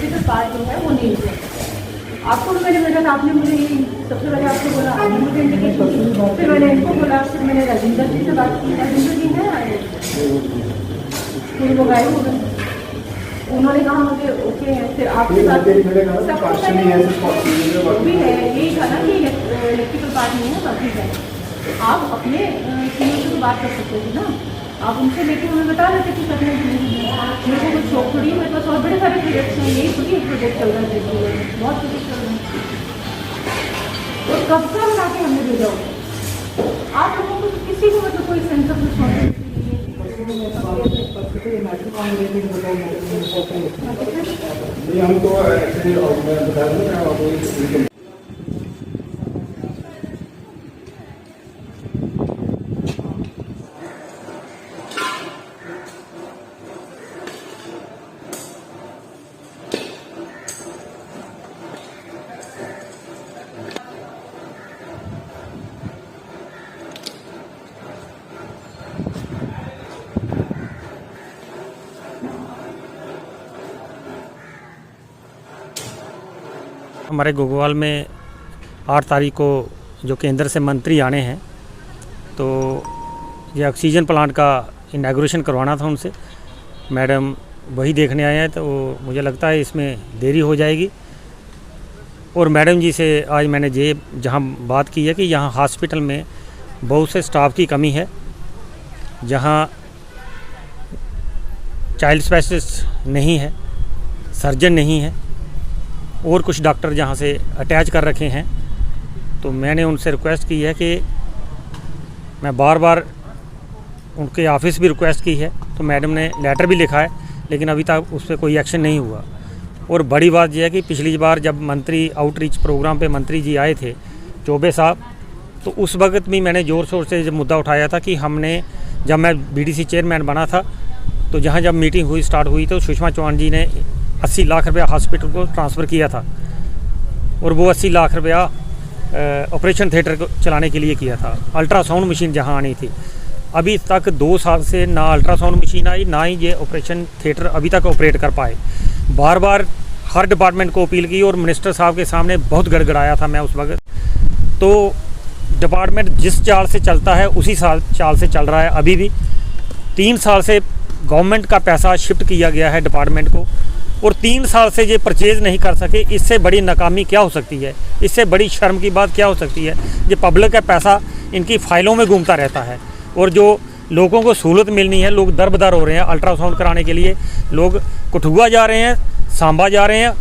Electrical part जो है वो नहीं है। आपको तो मैंने बोला, आपने मुझे सबसे पहले आपको बोला, आपने मुझे इंडिकेशन, फिर मैंने इनको बोला, फिर मैंने राजेंद्र जी से बात की। राजेंद्र जी हैं आए, फिर वो गायब हो गए। उन्होंने कहा मुझे ओके है, फिर आपके साथ भी है, यही था ना कि इलेक्ट्रिकल पार्ट नहीं है, बाकी है। आप अपने सीनियर से बात कर सकते थे ना, आप उनसे लेके उन्हें बता देते कि करने के लिए मेरे को कुछ शौक थोड़ी, मेरे पास और बड़े सारे प्रोजेक्ट्स हैं, यही थोड़ी एक प्रोजेक्ट चल रहा है, बहुत प्रोजेक्ट चल रहे हैं। और कब का बना के हमने भेजा होगा आप लोगों को, किसी को मतलब कोई सेंस ऑफ रिस्पॉन्सिबिलिटी हम तो ऐसे हमारे घोघवाल में 8 तारीख को जो केंद्र से मंत्री आने हैं, तो ये ऑक्सीजन प्लांट का इनॉग्रेशन करवाना था उनसे। मैडम वही देखने आए हैं, तो मुझे लगता है इसमें देरी हो जाएगी। और मैडम जी से आज मैंने जहाँ बात की है कि यहाँ हॉस्पिटल में बहुत से स्टाफ की कमी है, जहाँ चाइल्ड स्पेशलिस्ट नहीं है, सर्जन नहीं है, और कुछ डॉक्टर जहाँ से अटैच कर रखे हैं। तो मैंने उनसे रिक्वेस्ट की है कि मैं बार बार उनके ऑफिस भी रिक्वेस्ट की है, तो मैडम ने लेटर भी लिखा है, लेकिन अभी तक उस पर कोई एक्शन नहीं हुआ। और बड़ी बात यह है कि पिछली बार जब मंत्री आउटरीच प्रोग्राम पे मंत्री जी आए थे, चौबे साहब, तो उस वक्त भी मैंने ज़ोर शोर से जब मुद्दा उठाया था कि हमने, जब मैं BDC चेयरमैन बना था, तो जहाँ जब मीटिंग स्टार्ट हुई तो सुषमा चौहान जी ने 80 लाख रुपया हॉस्पिटल को ट्रांसफ़र किया था, और वो 80 लाख रुपया ऑपरेशन थिएटर को चलाने के लिए किया था। अल्ट्रासाउंड मशीन जहां आनी थी, अभी तक 2 साल से ना अल्ट्रासाउंड मशीन आई, ना ही ये ऑपरेशन थिएटर अभी तक ऑपरेट कर पाए। बार बार हर डिपार्टमेंट को अपील की और मिनिस्टर साहब के सामने बहुत गड़गड़ाया था मैं उस वक्त। तो डिपार्टमेंट जिस चाल से चलता है उसी चाल से चल रहा है। अभी भी 3 साल से गवर्नमेंट का पैसा शिफ्ट किया गया है डिपार्टमेंट को, और 3 साल से ये परचेज़ नहीं कर सके। इससे बड़ी नाकामी क्या हो सकती है, इससे बड़ी शर्म की बात क्या हो सकती है। ये पब्लिक का पैसा इनकी फाइलों में घूमता रहता है, और जो लोगों को सहूलत मिलनी है, लोग दरबदर हो रहे हैं अल्ट्रासाउंड कराने के लिए। लोग कठुआ जा रहे हैं, सांबा जा रहे हैं,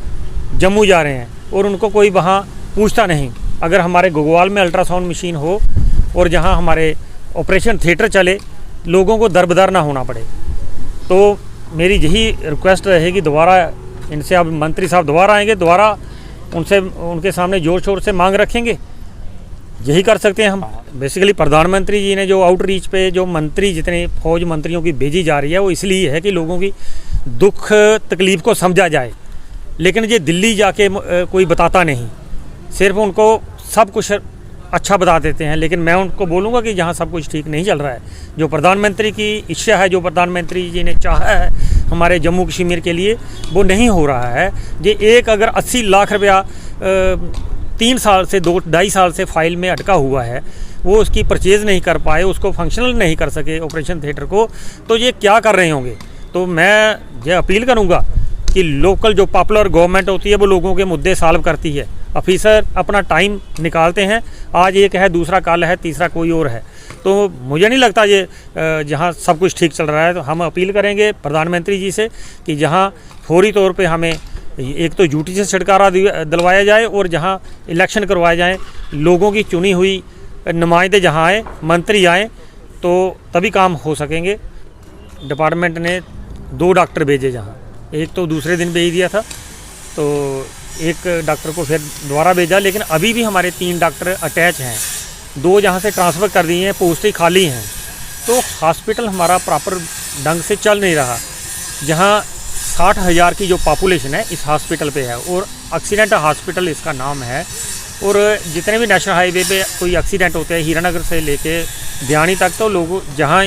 जम्मू जा रहे हैं, और उनको कोई वहाँ पूछता नहीं। अगर हमारे घोघवाल में अल्ट्रासाउंड मशीन हो और जहाँ हमारे ऑपरेशन थिएटर चले, लोगों को दरबदर ना होना पड़े। तो मेरी यही रिक्वेस्ट रहेगी दोबारा इनसे, अब मंत्री साहब दोबारा आएंगे, दोबारा उनसे उनके सामने जोर शोर से मांग रखेंगे। यही कर सकते हैं हम। बेसिकली प्रधानमंत्री जी ने जो आउटरीच पे जो मंत्री, जितने फौज मंत्रियों की भेजी जा रही है, वो इसलिए है कि लोगों की दुख तकलीफ़ को समझा जाए। लेकिन ये दिल्ली जाके कोई बताता नहीं, सिर्फ उनको सब कुछ अच्छा बता देते हैं। लेकिन मैं उनको बोलूँगा कि जहाँ सब कुछ ठीक नहीं चल रहा है, जो प्रधानमंत्री की इच्छा है, जो प्रधानमंत्री जी ने चाहा है हमारे जम्मू कश्मीर के लिए, वो नहीं हो रहा है। ये एक अगर 80 लाख रुपया 3 साल से 2-2.5 साल से फाइल में अटका हुआ है, वो उसकी परचेज़ नहीं कर पाए, उसको फंक्शनल नहीं कर सके ऑपरेशन थिएटर को, तो ये क्या कर रहे होंगे। तो मैं ये अपील करूँगा कि लोकल जो पॉपुलर गवर्नमेंट होती है, वो लोगों के मुद्दे सॉल्व करती है। ऑफिसर अपना टाइम निकालते हैं, आज एक है, दूसरा कल है, तीसरा कोई और है। तो मुझे नहीं लगता ये जहाँ सब कुछ ठीक चल रहा है। तो हम अपील करेंगे प्रधानमंत्री जी से कि जहाँ फौरी तौर पे हमें एक तो ड्यूटी से छुटकारा दिलवाया जाए, और जहाँ इलेक्शन करवाए जाएँ, लोगों की चुनी हुई नुमाइंदे जहाँ आए, मंत्री आएँ, तो तभी काम हो सकेंगे। डिपार्टमेंट ने 2 डॉक्टर भेजे, जहाँ एक तो दूसरे दिन भेज दिया था, तो एक डॉक्टर को फिर दोबारा भेजा, लेकिन अभी भी हमारे 3 डॉक्टर अटैच हैं। 2 जहाँ से ट्रांसफ़र कर दिए हैं, पोस्टें खाली हैं। तो हॉस्पिटल हमारा प्रॉपर ढंग से चल नहीं रहा। जहाँ 60,000 की जो पॉपुलेशन है इस हॉस्पिटल पे है, और एक्सीडेंट हॉस्पिटल इसका नाम है। और जितने भी नेशनल हाईवे पे कोई एक्सीडेंट होते हैं, हीरानगर से लेके भिवानी तक, तो लोग जहाँ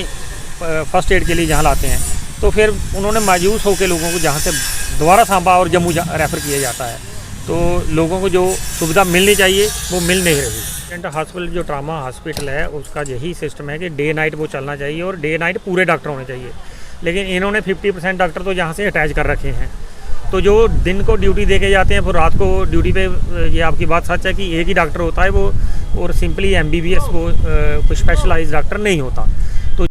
फर्स्ट एड के लिए जहाँ लाते हैं, तो फिर उन्होंने मायूस होकर लोगों को जहाँ से दोबारा सांबा और जम्मू रेफ़र किया जाता है। तो लोगों को जो सुविधा मिलनी चाहिए वो मिल नहीं रही। पेशेंट हॉस्पिटल जो ट्रामा हॉस्पिटल है उसका यही सिस्टम है कि डे नाइट वो चलना चाहिए और डे नाइट पूरे डॉक्टर होने चाहिए, लेकिन इन्होंने 50% डॉक्टर तो यहाँ से अटैच कर रखे हैं। तो जो दिन को ड्यूटी दे के जाते हैं फिर रात को ड्यूटी पे, ये आपकी बात सच है कि एक ही डॉक्टर होता है वो, और सिंपली MBBS वो कोई स्पेशलाइज्ड डॉक्टर नहीं होता।